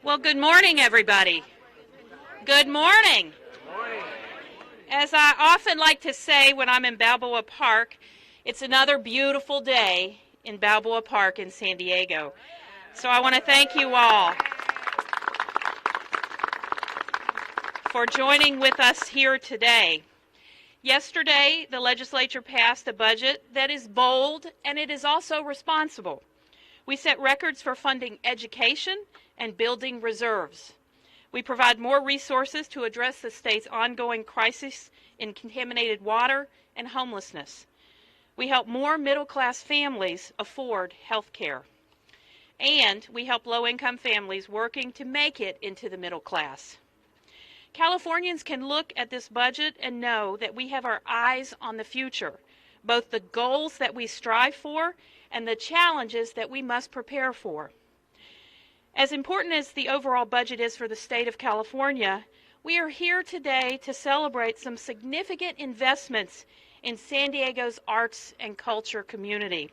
Well, good morning, everybody. Good morning. As I often like to say when I'm in Balboa Park, it's another beautiful day in Balboa Park in San Diego. So I want to thank you all for joining with us here today. Yesterday, the legislature passed a budget that is bold and it is also responsible. We set records for funding education and building reserves. We provide more resources to address the state's ongoing crisis in contaminated water and homelessness. We help more middle-class families afford health care. And we help low-income families working to make it into the middle class. Californians can look at this budget and know that we have our eyes on the future, both the goals that we strive for and the challenges that we must prepare for. As important as the overall budget is for the state of California, we are here today to celebrate some significant investments in San Diego's arts and culture community.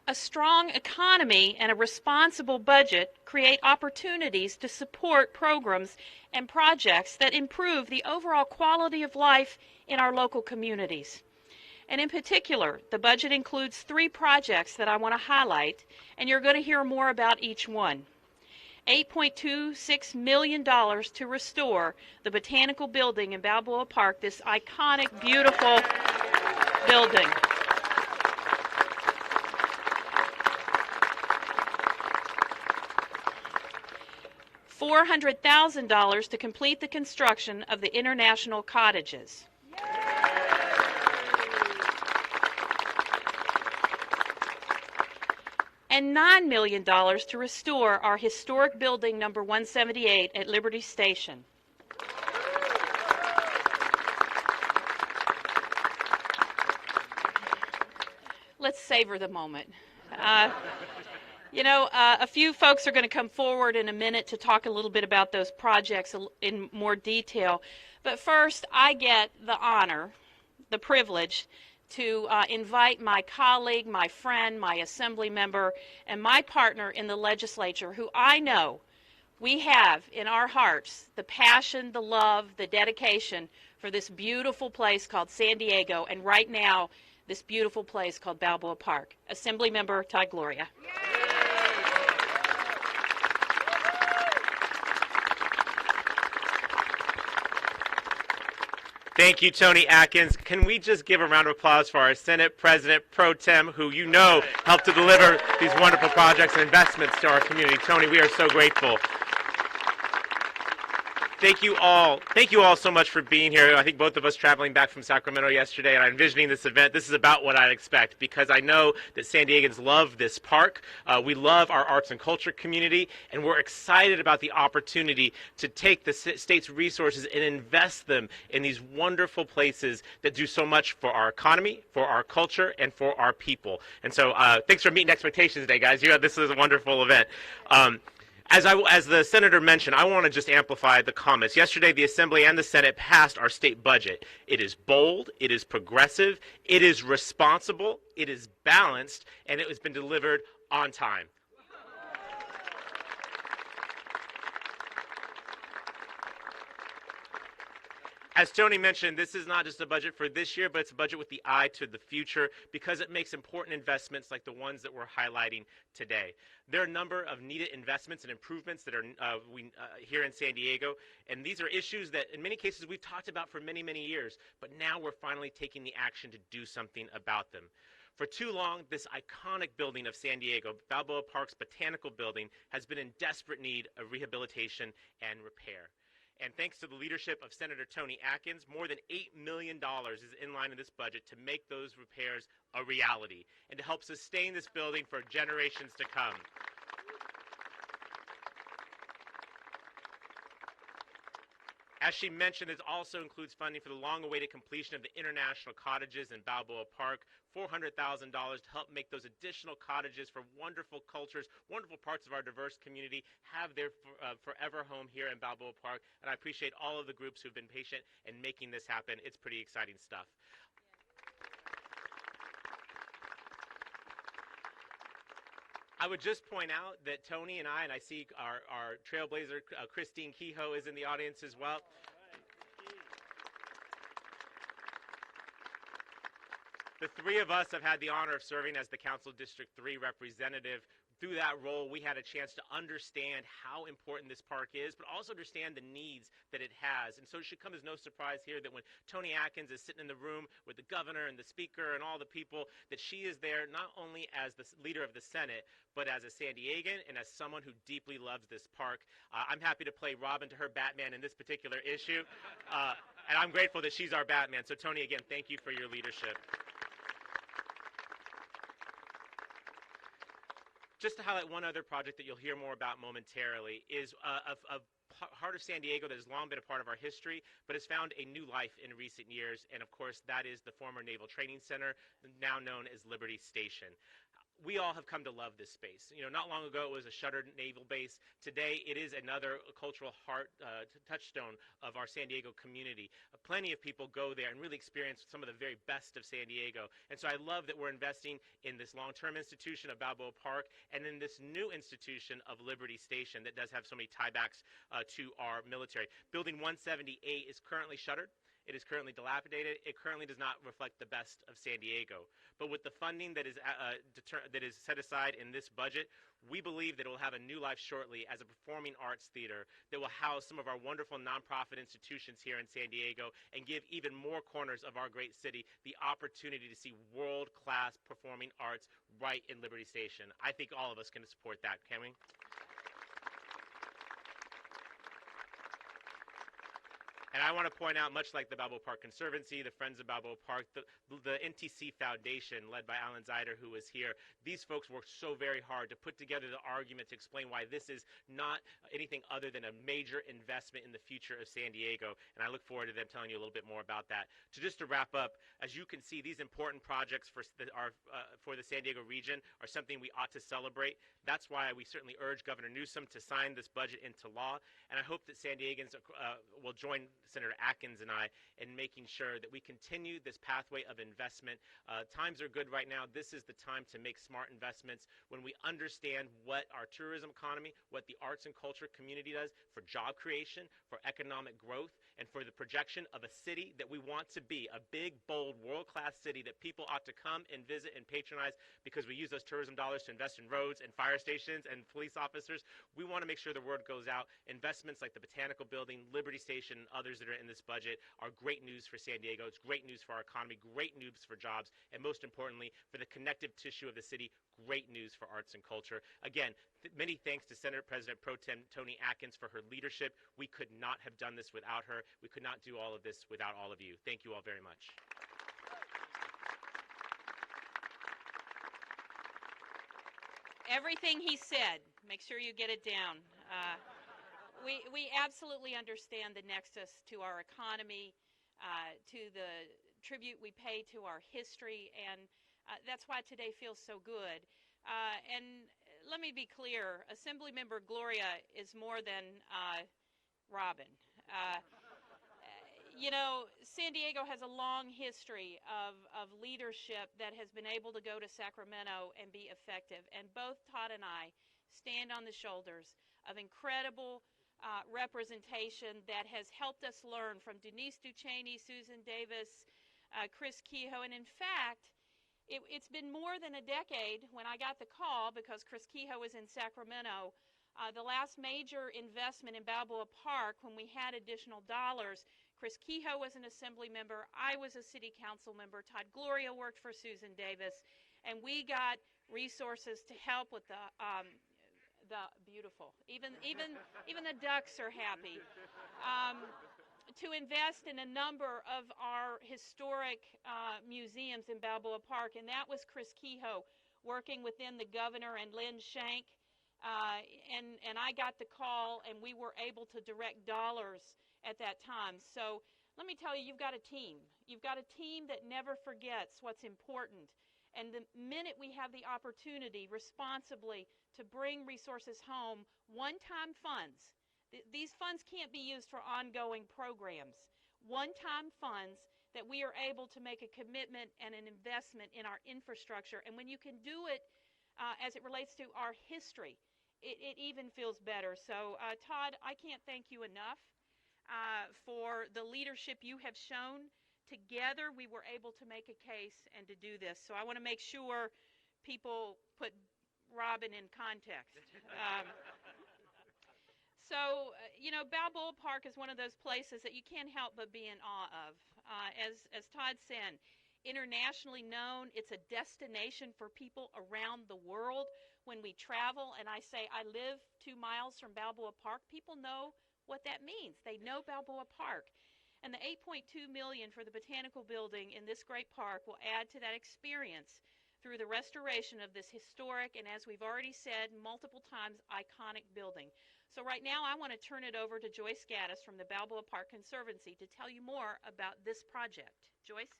A strong economy and a responsible budget create opportunities to support programs and projects that improve the overall quality of life in our local communities. And in particular, the budget includes 3 projects that I want to highlight, and you're going to hear more about each one. $8.26 million to restore the Botanical building in Balboa Park, this iconic, beautiful building. $400,000 to complete the construction of the international cottages. And $9 million to restore our historic building number 178 at Liberty Station. Let's savor the moment. A few folks are going to come forward in a minute to talk a little bit about those projects in more detail. But first, I get the honor, the privilege, to invite my colleague, my friend, my assembly member, and my partner in the legislature, who I know we have in our hearts the passion, the love, the dedication for this beautiful place called San Diego, and right now, this beautiful place called Balboa Park. Assembly Member Todd Gloria. Thank you, Tony Atkins. Can we just give a round of applause for our Senate President Pro Tem, who you know helped to deliver these wonderful projects and investments to our community. Tony, we are so grateful. Thank you all so much for being here. I think both of us traveling back from Sacramento yesterday and envisioning this event. This is about what I'd expect, because I know that San Diegans love this park. We love our arts and culture community, and we're excited about the opportunity to take the state's resources and invest them in these wonderful places that do so much for our economy, for our culture, and for our people. And so thanks for meeting expectations today, guys. This is a wonderful event. As the Senator mentioned, I want to just amplify the comments. Yesterday, the Assembly and the Senate passed our state budget. It is bold, it is progressive, it is responsible, it is balanced, and it has been delivered on time. As Tony mentioned, this is not just a budget for this year, but it's a budget with the eye to the future, because it makes important investments like the ones that we're highlighting today. There are a number of needed investments and improvements that are here in San Diego, and these are issues that in many cases we've talked about for many, many years, but now we're finally taking the action to do something about them. For too long, this iconic building of San Diego, Balboa Park's Botanical building, has been in desperate need of rehabilitation and repair. And thanks to the leadership of Senator Tony Atkins, more than $8 million is in line in this budget to make those repairs a reality and to help sustain this building for generations to come. As she mentioned, it also includes funding for the long-awaited completion of the international cottages in Balboa Park, $400,000 to help make those additional cottages for wonderful cultures, wonderful parts of our diverse community have their forever home here in Balboa Park. And I appreciate all of the groups who've been patient in making this happen. It's pretty exciting stuff. I would just point out that Tony and I see our trailblazer, Christine Kehoe, is in the audience as well. The three of us have had the honor of serving as the Council District 3 representative. Through that role, we had a chance to understand how important this park is, but also understand the needs that it has. And so it should come as no surprise here that when Tony Atkins is sitting in the room with the governor and the speaker and all the people, that she is there not only as the leader of the Senate, but as a San Diegan and as someone who deeply loves this park. I'm happy to play Robin to her Batman in this particular issue, and I'm grateful that she's our Batman. So Tony, again, thank you for your leadership. Just to highlight one other project that you'll hear more about momentarily is a heart of San Diego that has long been a part of our history, but has found a new life in recent years, and of course that is the former Naval Training Center, now known as Liberty Station. We all have come to love this space. You know, not long ago it was a shuttered naval base. Today it is another cultural heart touchstone of our San Diego community. Plenty of people go there and really experience some of the very best of San Diego. And so I love that we're investing in this long-term institution of Balboa Park and in this new institution of Liberty Station that does have so many tiebacks to our military. Building 178 is currently shuttered. It is currently dilapidated. It currently does not reflect the best of San Diego. But with the funding that is set aside in this budget, we believe that it will have a new life shortly as a performing arts theater that will house some of our wonderful nonprofit institutions here in San Diego and give even more corners of our great city the opportunity to see world-class performing arts right in Liberty Station. I think all of us can support that, can we? And I want to point out, much like the Balboa Park Conservancy, the Friends of Balboa Park, the Mtc Foundation, led by Alan Zeider, who was here, these folks worked so very hard to put together the argument to explain why this is not anything other than a major investment in the future of San Diego. And I look forward to them telling you a little bit more about that. So just to wrap up, as you can see, these important projects for the San Diego region are something we ought to celebrate. That's why we certainly urge Governor Newsom to sign this budget into law. And I hope that San Diegans will join Senator Atkins and I in making sure that we continue this pathway of investment. Times are good right now. This is the time to make smart investments when we understand what our tourism economy, what the arts and culture community does for job creation, for economic growth, and for the projection of a city that we want to be, a big, bold, world-class city that people ought to come and visit and patronize because we use those tourism dollars to invest in roads and fire stations and police officers. We want to make sure the word goes out. Investments like the Botanical Building, Liberty Station, and others that are in this budget are great news for San Diego. It's great news for our economy, great news for jobs, and most importantly, for the connective tissue of the city, great news for arts and culture. Again, many thanks to Senator President Pro Tem Tony Atkins for her leadership. We could not have done this without her. We could not do all of this without all of you. Thank you all very much. Everything he said, make sure you get it down. We absolutely understand the nexus to our economy, to the tribute we pay to our history, and that's why today feels so good. And let me be clear, Assemblymember Gloria is more than Robin. You know, San Diego has a long history of leadership that has been able to go to Sacramento and be effective, and both Todd and I stand on the shoulders of incredible representation that has helped us learn from Denise Ducheney, Susan Davis, Chris Kehoe, and in fact, it's been more than a decade when I got the call because Chris Kehoe was in Sacramento. The last major investment in Balboa Park, when we had additional dollars, Chris Kehoe was an assembly member, I was a city council member, Todd Gloria worked for Susan Davis, and we got resources to help with the beautiful, even the ducks are happy, to invest in a number of our historic museums in Balboa Park, and that was Chris Kehoe working within the governor and Lynn Shank, and I got the call, and we were able to direct dollars at that time. So let me tell you, you've got a team. You've got a team that never forgets what's important. And the minute we have the opportunity responsibly to bring resources home, one-time funds, these funds can't be used for ongoing programs. One-time funds that we are able to make a commitment and an investment in our infrastructure. And when you can do it as it relates to our history, it even feels better. So, Todd, I can't thank you enough for the leadership you have shown. Together, we were able to make a case and to do this. So I want to make sure people put Robin in context. Balboa Park is one of those places that you can't help but be in awe of. As Todd said, internationally known, it's a destination for people around the world. When we travel, and I say I live 2 miles from Balboa Park, people know what that means. They know Balboa Park. And the $8.2 million for the Botanical building in this great park will add to that experience through the restoration of this historic and, as we've already said multiple times, iconic building. So right now I want to turn it over to Joyce Gaddis from the Balboa Park Conservancy to tell you more about this project. Joyce?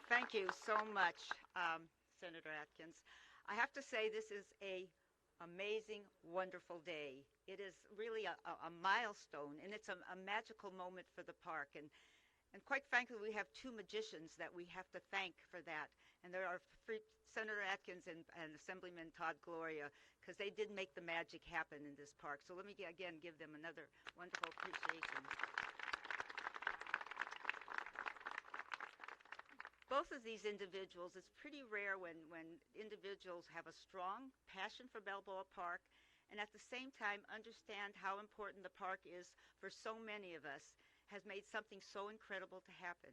Thank you so much, Senator Atkins. I have to say this is an amazing, wonderful day. It is really a milestone, and it's a magical moment for the park. And quite frankly, we have two magicians that we have to thank for that. And there are Senator Atkins and Assemblyman Todd Gloria, because they did make the magic happen in this park. So let me again give them another wonderful appreciation. Both of these individuals, it's pretty rare when individuals have a strong passion for Balboa Park and at the same time understand how important the park is for so many of us, has made something so incredible to happen.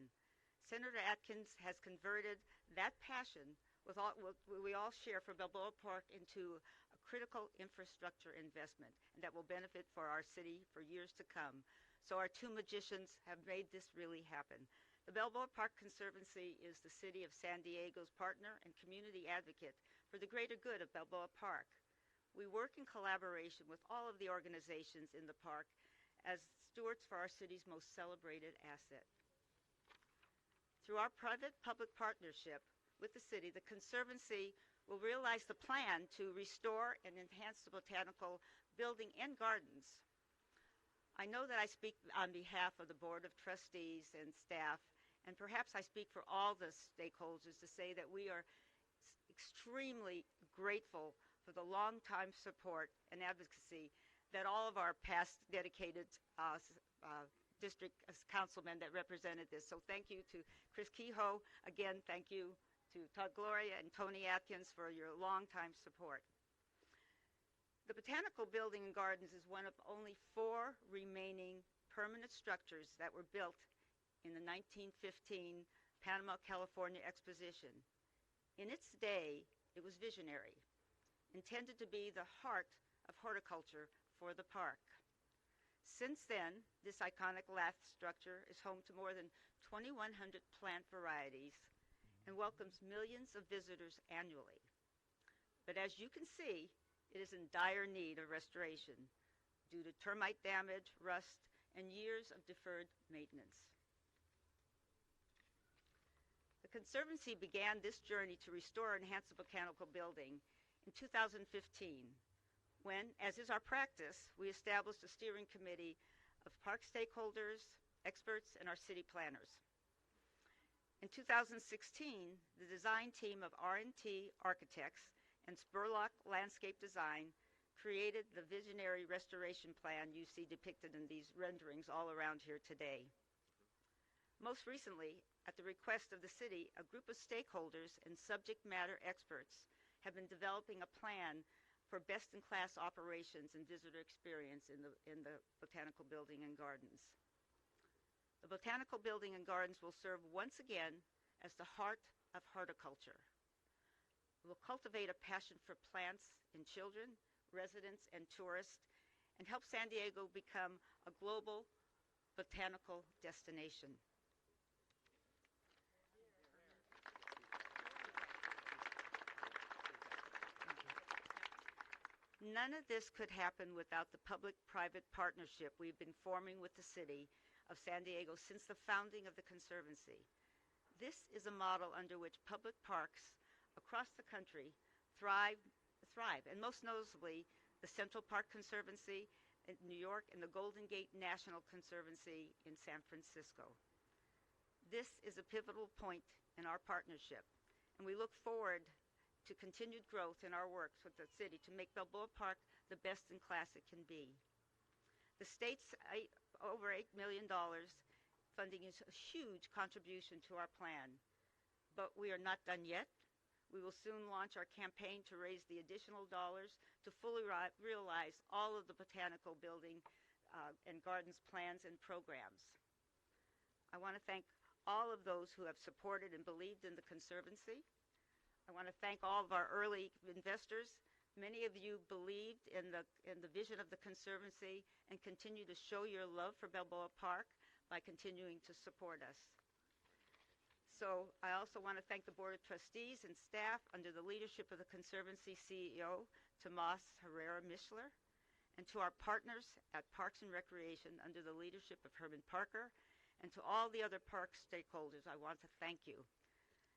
Senator Atkins has converted that passion with what we all share for Balboa Park into a critical infrastructure investment, and that will benefit for our city for years to come. So our two magicians have made this really happen. The Balboa Park Conservancy is the City of San Diego's partner and community advocate for the greater good of Balboa Park. We work in collaboration with all of the organizations in the park as stewards for our city's most celebrated asset. Through our private-public partnership with the city, the Conservancy will realize the plan to restore and enhance the Botanical building and gardens. I know that I speak on behalf of the Board of Trustees and staff, and perhaps I speak for all the stakeholders to say that we are extremely grateful for the long-time support and advocacy that all of our past dedicated district councilmen that represented this. So thank you to Chris Kehoe. Again, thank you to Todd Gloria and Tony Atkins for your long-time support. The Botanical Building and Gardens is one of only 4 remaining permanent structures that were built in the 1915 Panama, California Exposition. In its day, it was visionary, intended to be the heart of horticulture for the park. Since then, this iconic lath structure is home to more than 2,100 plant varieties and welcomes millions of visitors annually. But as you can see, it is in dire need of restoration due to termite damage, rust, and years of deferred maintenance. The Conservancy began this journey to restore and enhance the Botanical building in 2015, when, as is our practice, we established a steering committee of park stakeholders, experts, and our city planners. In 2016, the design team of R&T Architects and Spurlock Landscape Design created the visionary restoration plan you see depicted in these renderings all around here today. Most recently, at the request of the city, a group of stakeholders and subject matter experts have been developing a plan for best-in-class operations and visitor experience in the Botanical Building and Gardens. The Botanical Building and Gardens will serve once again as the heart of horticulture. It will cultivate a passion for plants in children, residents, and tourists, and help San Diego become a global botanical destination. None of this could happen without the public-private partnership we've been forming with the City of San Diego since the founding of the Conservancy. This is a model under which public parks across the country thrive, and most notably the Central Park Conservancy in New York and the Golden Gate National Conservancy in San Francisco. This is a pivotal point in our partnership, and we look forward to continued growth in our works with the city to make Balboa Park the best in class it can be. The state's over $8 million funding is a huge contribution to our plan, but we are not done yet. We will soon launch our campaign to raise the additional dollars to fully realize all of the Botanical building and gardens plans and programs. I want to thank all of those who have supported and believed in the Conservancy. I want to thank all of our early investors. Many of you believed in the vision of the Conservancy and continue to show your love for Balboa Park by continuing to support us. So I also want to thank the Board of Trustees and staff under the leadership of the Conservancy CEO, Tomas Herrera-Mischler, and to our partners at Parks and Recreation under the leadership of Herman Parker, and to all the other park stakeholders, I want to thank you.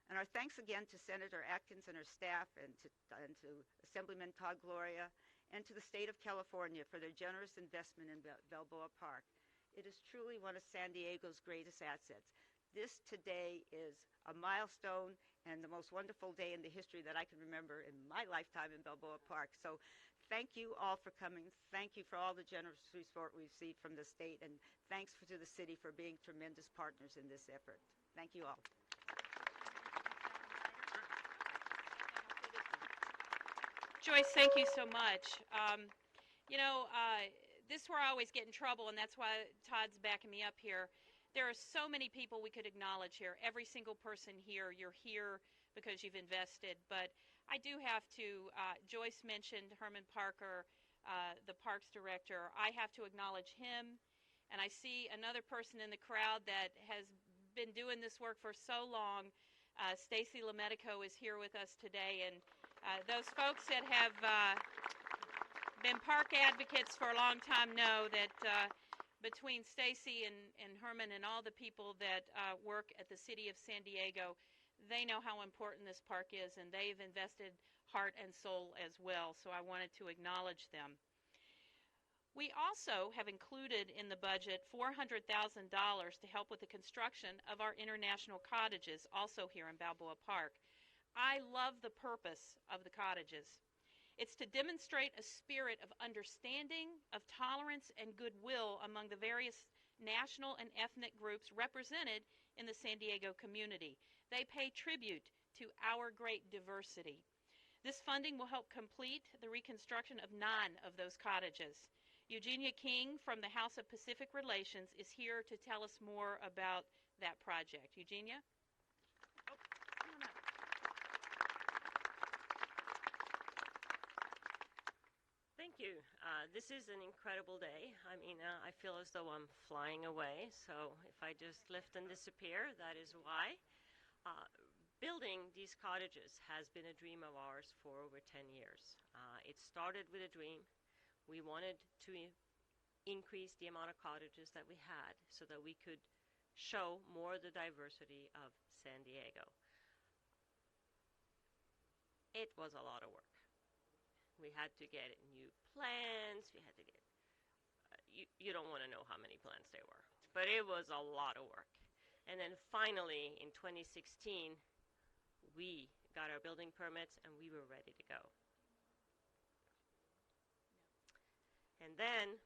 And our thanks again to Senator Atkins and her staff, and to Assemblyman Todd Gloria, and to the state of California for their generous investment in Balboa Park. It is truly one of San Diego's greatest assets. This today is a milestone and the most wonderful day in the history that I can remember in my lifetime in Balboa Park. So thank you all for coming. Thank you for all the generous support we've received from the state, and thanks to the city for being tremendous partners in this effort. Thank you all. Joyce, thank you so much. This is where I always get in trouble, and that's why Todd's backing me up here. There are so many people we could acknowledge here. Every single person here, you're here because you've invested. But I do have to, Joyce mentioned Herman Parker, the Parks Director. I have to acknowledge him. And I see another person in the crowd that has been doing this work for so long. Stacy Lemedico is here with us today. And those folks that have been park advocates for a long time know that between Stacy and Herman and all the people that work at the city of San Diego, they know how important this park is, and they've invested heart and soul as well, so I wanted to acknowledge them. We also have included in the budget $400,000 to help with the construction of our international cottages, also here in Balboa Park. I love the purpose of the cottages. It's to demonstrate a spirit of understanding, of tolerance, and goodwill among the various national and ethnic groups represented in the San Diego community. They pay tribute to our great diversity. This funding will help complete the reconstruction of 9 of those cottages. Eugenia King from the House of Pacific Relations is here to tell us more about that project. Eugenia? Thank you. This is an incredible day. I mean, I feel as though I'm flying away, so if I just lift and disappear, that is why. Building these cottages has been a dream of ours for over 10 years. It started with a dream. We wanted to increase the amount of cottages that we had so that we could show more of the diversity of San Diego. It was a lot of work. We had to get new plants. We had to get, you don't want to know how many plants there were, but it was a lot of work. And then finally in 2016, we got our building permits and we were ready to go. And then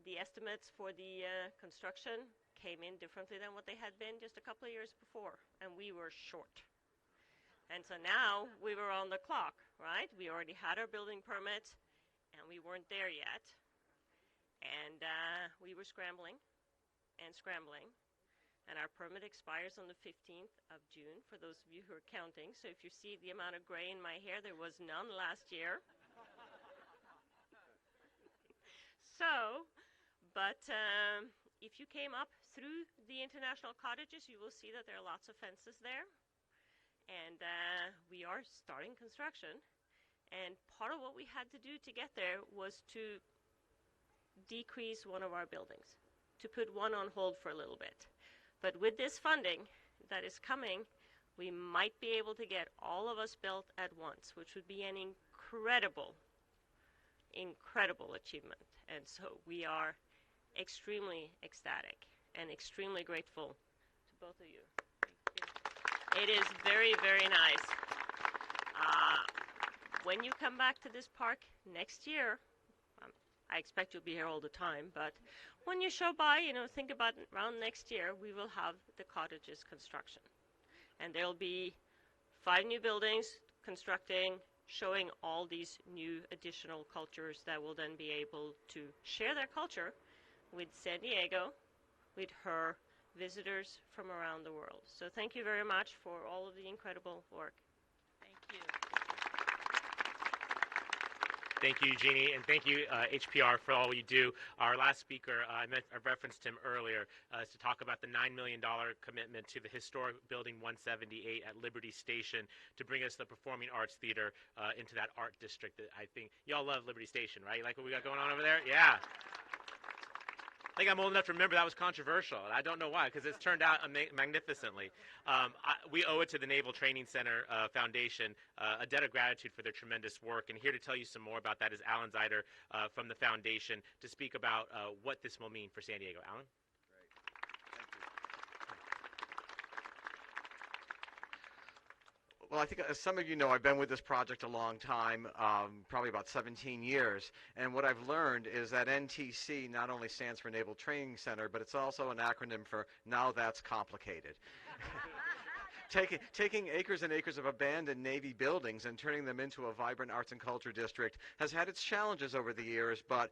the estimates for the construction came in differently than what they had been just a couple of years before, and we were short. And so now we were on the clock, right? We already had our building permit, and we weren't there yet. And we were scrambling and scrambling. And our permit expires on the 15th of June, for those of you who are counting. So if you see the amount of gray in my hair, there was none last year. But if you came up through the international cottages, you will see that there are lots of fences there. And we are starting construction. And part of what we had to do to get there was to decrease one of our buildings, to put one on hold for a little bit. But with this funding that is coming, we might be able to get all of us built at once, which would be an incredible achievement. And so we are extremely ecstatic and extremely grateful to both of you. It is very, very nice. When you come back to this park next year, I expect you'll be here all the time, but when you show by, think about around next year, we will have the cottages construction. And there'll be 5 new buildings constructing, showing all these new additional cultures that will then be able to share their culture with San Diego, with her visitors from around the world. So thank you very much for all of the incredible work. Thank you. Thank you, Jeannie, and thank you, HPR, for all you do. Our last speaker, I referenced him earlier, is to talk about the $9 million commitment to the historic Building 178 at Liberty Station to bring us the Performing Arts Theater into that art district that I think y'all love Liberty Station, right? You like what we got going on over there? Yeah. I think I'm old enough to remember that was controversial, and I don't know why, because it's turned out magnificently. We owe it to the Naval Training Center Foundation a debt of gratitude for their tremendous work, and here to tell you some more about that is Alan Zeider from the foundation to speak about what this will mean for San Diego. Alan? Well, I think, as some of you know, I've been with this project a long time, probably about 17 years. And what I've learned is that NTC not only stands for Naval Training Center, but it's also an acronym for Now That's Complicated. Taking acres and acres of abandoned Navy buildings and turning them into a vibrant arts and culture district has had its challenges over the years, but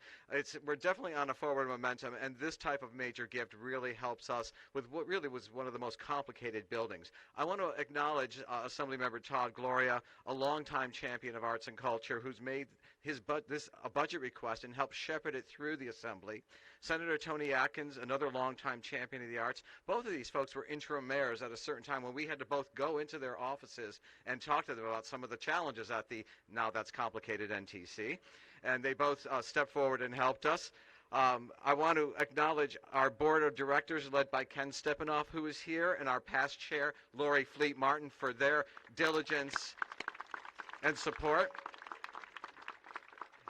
we're definitely on a forward momentum, and this type of major gift really helps us with what really was one of the most complicated buildings. I want to acknowledge Assemblymember Todd Gloria, a longtime champion of arts and culture, who's made a budget request and helped shepherd it through the Assembly. Senator Tony Atkins, another longtime champion of the arts. Both of these folks were interim mayors at a certain time when we had to both go into their offices and talk to them about some of the challenges at the Now That's Complicated NTC. And they both stepped forward and helped us. I want to acknowledge our board of directors led by Ken Stepanoff, who is here, and our past chair, Lori Fleet Martin, for their diligence and support.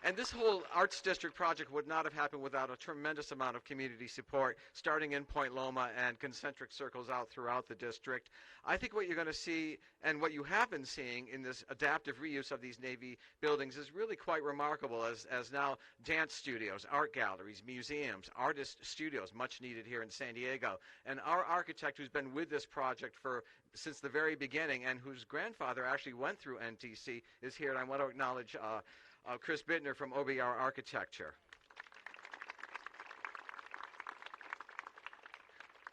And this whole Arts District project would not have happened without a tremendous amount of community support, starting in Point Loma and concentric circles out throughout the district. I think what you're going to see, and what you have been seeing in this adaptive reuse of these Navy buildings, is really quite remarkable, as now dance studios, art galleries, museums, artist studios, much needed here in San Diego. And our architect, who's been with this project since the very beginning, and whose grandfather actually went through NTC, is here, and I want to acknowledge Chris Bittner from OBR Architecture.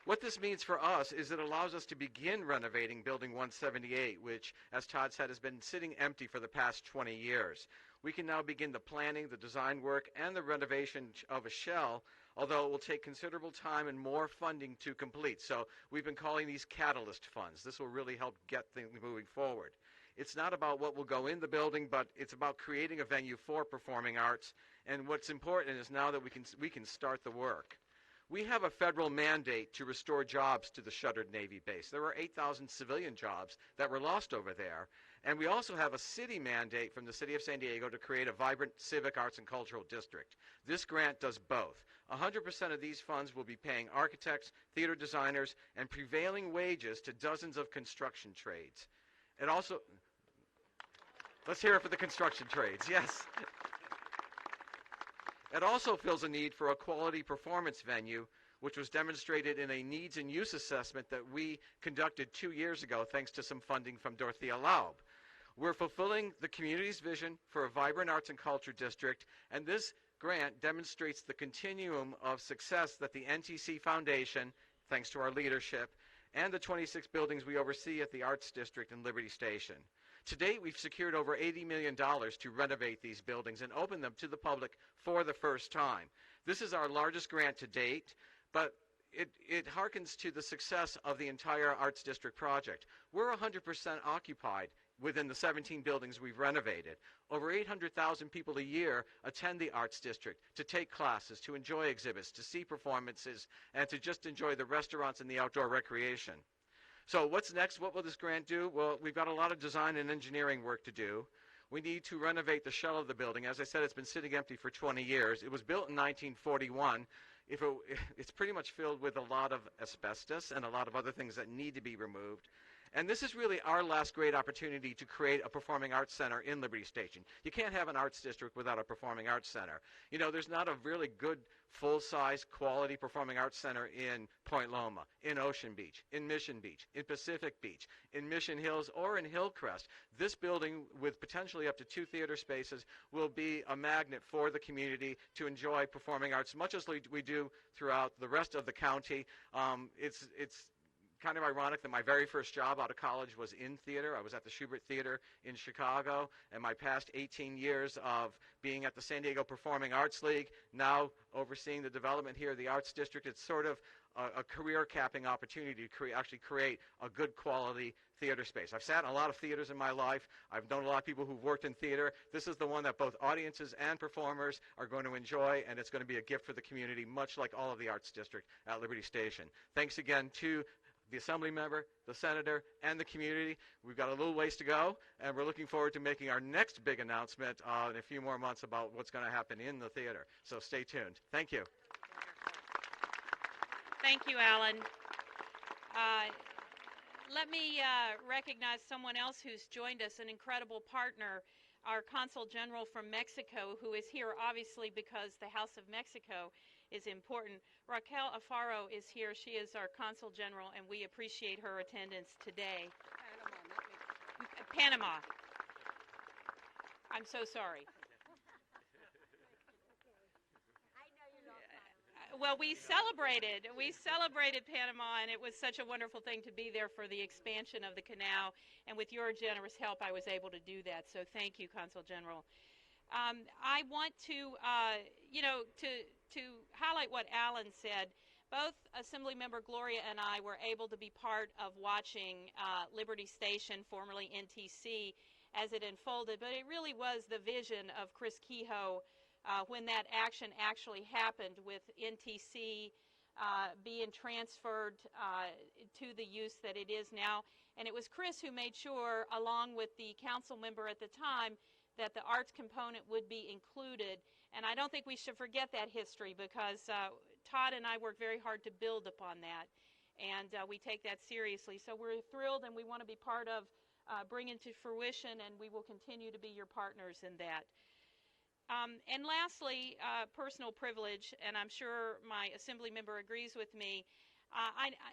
What this means for us is it allows us to begin renovating Building 178, which, as Todd said, has been sitting empty for the past 20 years. We can now begin the planning, the design work, and the renovation of a shell, although it will take considerable time and more funding to complete. So we've been calling these catalyst funds. This will really help get things moving forward. It's not about what will go in the building, but it's about creating a venue for performing arts. And what's important is now that we can start the work. We have a federal mandate to restore jobs to the shuttered Navy base. There were 8,000 civilian jobs that were lost over there. And we also have a city mandate from the city of San Diego to create a vibrant civic arts and cultural district. This grant does both. 100% of these funds will be paying architects, theater designers, and prevailing wages to dozens of construction trades. It also, let's hear it for the construction trades, yes. It also fills a need for a quality performance venue, which was demonstrated in a needs and use assessment that we conducted 2 years ago, thanks to some funding from Dorothea Laub. We're fulfilling the community's vision for a vibrant arts and culture district, and this grant demonstrates the continuum of success that the Mtc Foundation, thanks to our leadership, and the 26 buildings we oversee at the Arts District in Liberty Station. To date, we've secured over $80 million to renovate these buildings and open them to the public for the first time. This is our largest grant to date, but it harkens to the success of the entire Arts District project. We're 100% occupied within the 17 buildings we've renovated. Over 800,000 people a year attend the Arts District to take classes, to enjoy exhibits, to see performances, and to just enjoy the restaurants and the outdoor recreation. So what's next? What will this grant do? Well, we've got a lot of design and engineering work to do. We need to renovate the shell of the building. As I said, it's been sitting empty for 20 years. It was built in 1941. it's pretty much filled with a lot of asbestos and a lot of other things that need to be removed. And this is really our last great opportunity to create a performing arts center in Liberty Station. You can't have an arts district without a performing arts center. You know, there's not a really good, full-size, quality performing arts center in Point Loma, in Ocean Beach, in Mission Beach, in Pacific Beach, in Mission Hills, or in Hillcrest. This building, with potentially up to 2 theater spaces, will be a magnet for the community to enjoy performing arts, much as we do throughout the rest of the county. It's kind of ironic that my very first job out of college was in theater. I was at the Schubert Theater in Chicago, and my past 18 years of being at the San Diego Performing Arts League, now overseeing the development here of the Arts District, it's sort of a career capping opportunity to actually create a good quality theater space. I've sat in a lot of theaters in my life. I've known a lot of people who've worked in theater. This is the one that both audiences and performers are going to enjoy, and it's going to be a gift for the community, much like all of the Arts District at Liberty Station. Thanks again to the Assembly member, the Senator, and the community. We've got a little ways to go, and we're looking forward to making our next big announcement in a few more months about what's going to happen in the theater. So stay tuned. Thank you. Thank you, Alan. Let me recognize someone else who's joined us, an incredible partner, our Consul General from Mexico, who is here obviously because the House of Mexico is important. Raquel Afaro is here. She is our Consul General, and we appreciate her attendance today. Panama. I'm so sorry. Well, we celebrated Panama, and it was such a wonderful thing to be there for the expansion of the canal, and with your generous help, I was able to do that, so thank you, Consul General. I want to, to highlight what Alan said. Both Assemblymember Gloria and I were able to be part of watching Liberty Station, formerly NTC, as it unfolded, but it really was the vision of Chris Kehoe when that action actually happened, with NTC being transferred to the use that it is now. And it was Chris who made sure, along with the council member at the time, that the arts component would be included. And I don't think we should forget that history, because Todd and I worked very hard to build upon that, and we take that seriously. So we're thrilled, and we want to be part of bringing to fruition, and we will continue to be your partners in that. And lastly, personal privilege, and I'm sure my assembly member agrees with me.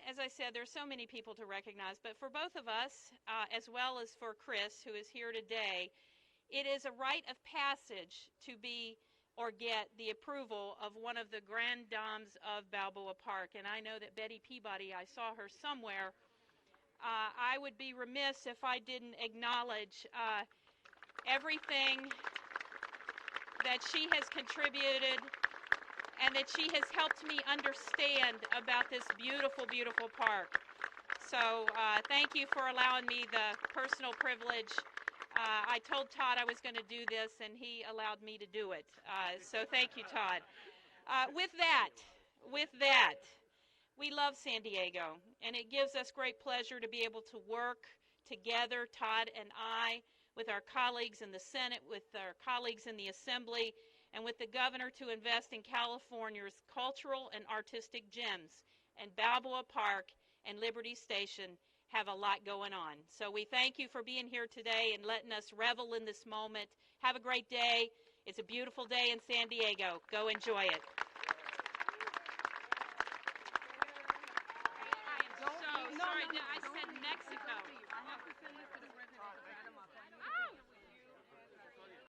As I said, there's so many people to recognize, but for both of us, as well as for Chris, who is here today, it is a rite of passage to be or get the approval of one of the grand dames of Balboa Park. And I know that Betty Peabody, I saw her somewhere. I would be remiss if I didn't acknowledge everything that she has contributed and that she has helped me understand about this beautiful, beautiful park. So thank you for allowing me the personal privilege. I told Todd I was going to do this, and he allowed me to do it. So thank you, Todd. With that, we love San Diego, and it gives us great pleasure to be able to work together, Todd and I, with our colleagues in the Senate, with our colleagues in the Assembly, and with the governor to invest in California's cultural and artistic gems. And Balboa Park and Liberty Station have a lot going on. So we thank you for being here today and letting us revel in this moment. Have a great day. It's a beautiful day in San Diego. Go enjoy it. I am so sorry. I